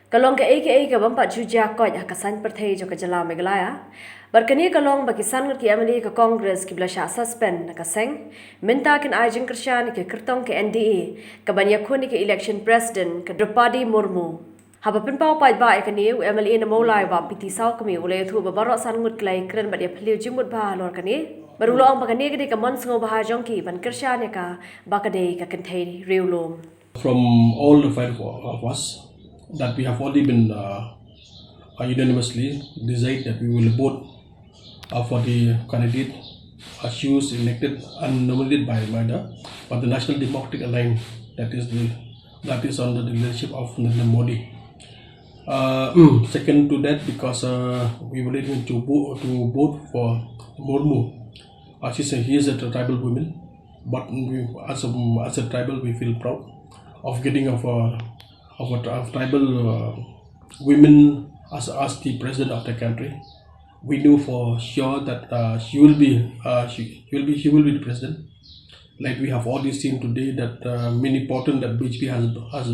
Kalong ke aka bampa juja ko ya kasan perthai jo kajala meglaya barkani kalong bakisan ngut ki amli ka congress ki blasha suspend na kaseng minta kin ajin Kyrshan ke Kyrtong ke NDA ka banya khuni ke election president ka Draupadi Murmu habapin pau pai ba ekani MLA na molai ba piti saw kami ule thu ba baro san ngut klai kren ba dia phliu jimut ba lor kani barulo ang bagani ke ka mon sngo ba jong ki ban Kyrshan ka bakade ka kenthai riulom from all the five of us that we have already been unanimously decided that we will vote for the candidate choose elected and nominated by the National Democratic Alliance that is under the leadership of Narendra Modi. Second to that, because we were going to vote for Murmu. He is a tribal woman, but as a tribal we feel proud of getting of tribal women as the president of the country. We know for sure that she will be the president. Like we have already seen today that many important that BHP has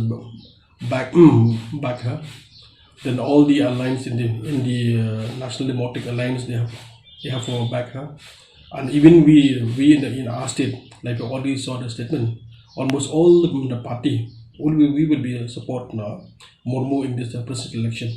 back her. Then all the alliance in the National Democratic Alliance they have back her, and even we in our state, like we already saw the statement, almost all the party we will be support Murmu in this presidential election.